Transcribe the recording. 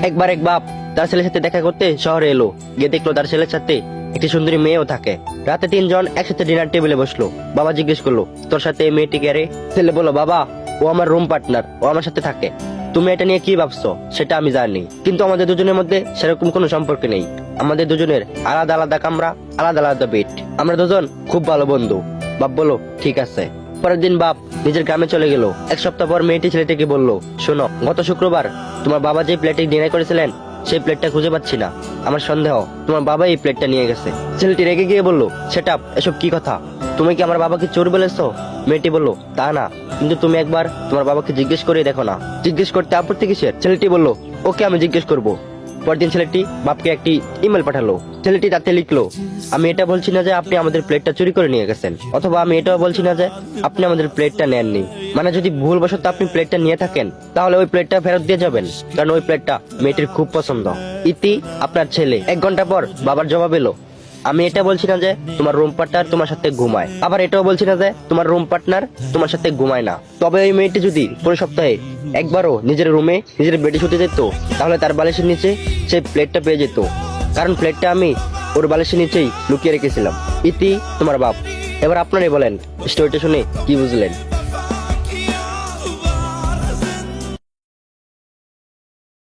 একবার এক বাপ তার ছেলের সাথে দেখা করতে শহরে এলো। গিয়ে দেখলো তার ছেলের সাথে একটি সুন্দরী মেয়েও থাকে। রাতে তিনজন একসাথে ডিনার টেবিলে বসলো। বাবা জিজ্ঞেস করলো, তোর সাথে এই মেয়েটি কে রে? ছেলে বললো, বাবা ও আমার রুম পার্টনার, ও আমার সাথে থাকে। তুমি এটা নিয়ে কি ভাবছো সেটা আমি জানি, কিন্তু আমাদের দুজনের মধ্যে সেরকম কোনো সম্পর্ক নেই। আমাদের দুজনের আলাদা আলাদা কামরা, আলাদা আলাদা বেড। আমরা দুজন খুব ভালো বন্ধু। বাপ বললো, ঠিক আছে। পরের দিন বাপ নিজের গ্রামে চলে গেল। এক সপ্তাহ পর মেয়েটি ছেলেটিকে বলল, শোনো, গত শুক্রবার তোমার বাবা যে প্লেটে ডিনার করেছিলেন সেই প্লেটটা খুঁজে পাচ্ছি না। আমার সন্দেহ তোমার বাবা এই প্লেটটা নিয়ে গেছে। ছেলেটি রেগে গিয়ে বলল, সেটআপ, এসব কি কথা? তুমি কি আমার বাবাকে চোর বলেছো? মেয়েটি বলল, তা না, কিন্তু তুমি একবার তোমার বাবাকে জিজ্ঞেস করে দেখো না। জিজ্ঞেস করতে আপত্তি কিসের? ছেলেটি বলল, ওকে আমি জিজ্ঞেস করব। পরদিন ছেলেটি বাপকে একটি ইমেল পাঠালো। ছেলেটি তাতে লিখলো, আমি এটা বলছি না যে আপনি আমাদের প্লেটটা চুরি করে নিয়ে গেছেন, অথবা আমি এটাও বলছি না যে আপনি আমাদের প্লেটটা নেননি। মানে যদি ভুলবশত আপনি প্লেটটা নিয়ে থাকেন তাহলে ওই প্লেটটা ফেরত দিয়ে যাবেন, কারণ ওই প্লেটটা মেয়েটির খুব পছন্দ। ইতি, আপনার ছেলে। 1 ঘন্টা পর বাবার জবাব এলো, আমি এটা বলছি না যে তোমার রুম পার্টনার তোমার সাথে ঘুমায়, আবার এটাও বলছি না যে তোমার রুম পার্টনার তোমার সাথে ঘুমায় না। তবে ওই মেয়েটি যদি পুরো সপ্তাহে একবারও নিজের রুমে নিজের বেডে শুতে যেত, তাহলে তার বালিশের নিচে সেই প্লেটটা পেয়ে যেত, কারণ প্লেটটা আমি ওর বালিশের নিচেই লুকিয়ে রেখেছিলাম। ইতি, তোমার বাপ। এবার আপনারাই বলেন, স্টোরিটা শুনে কি বুঝলেন?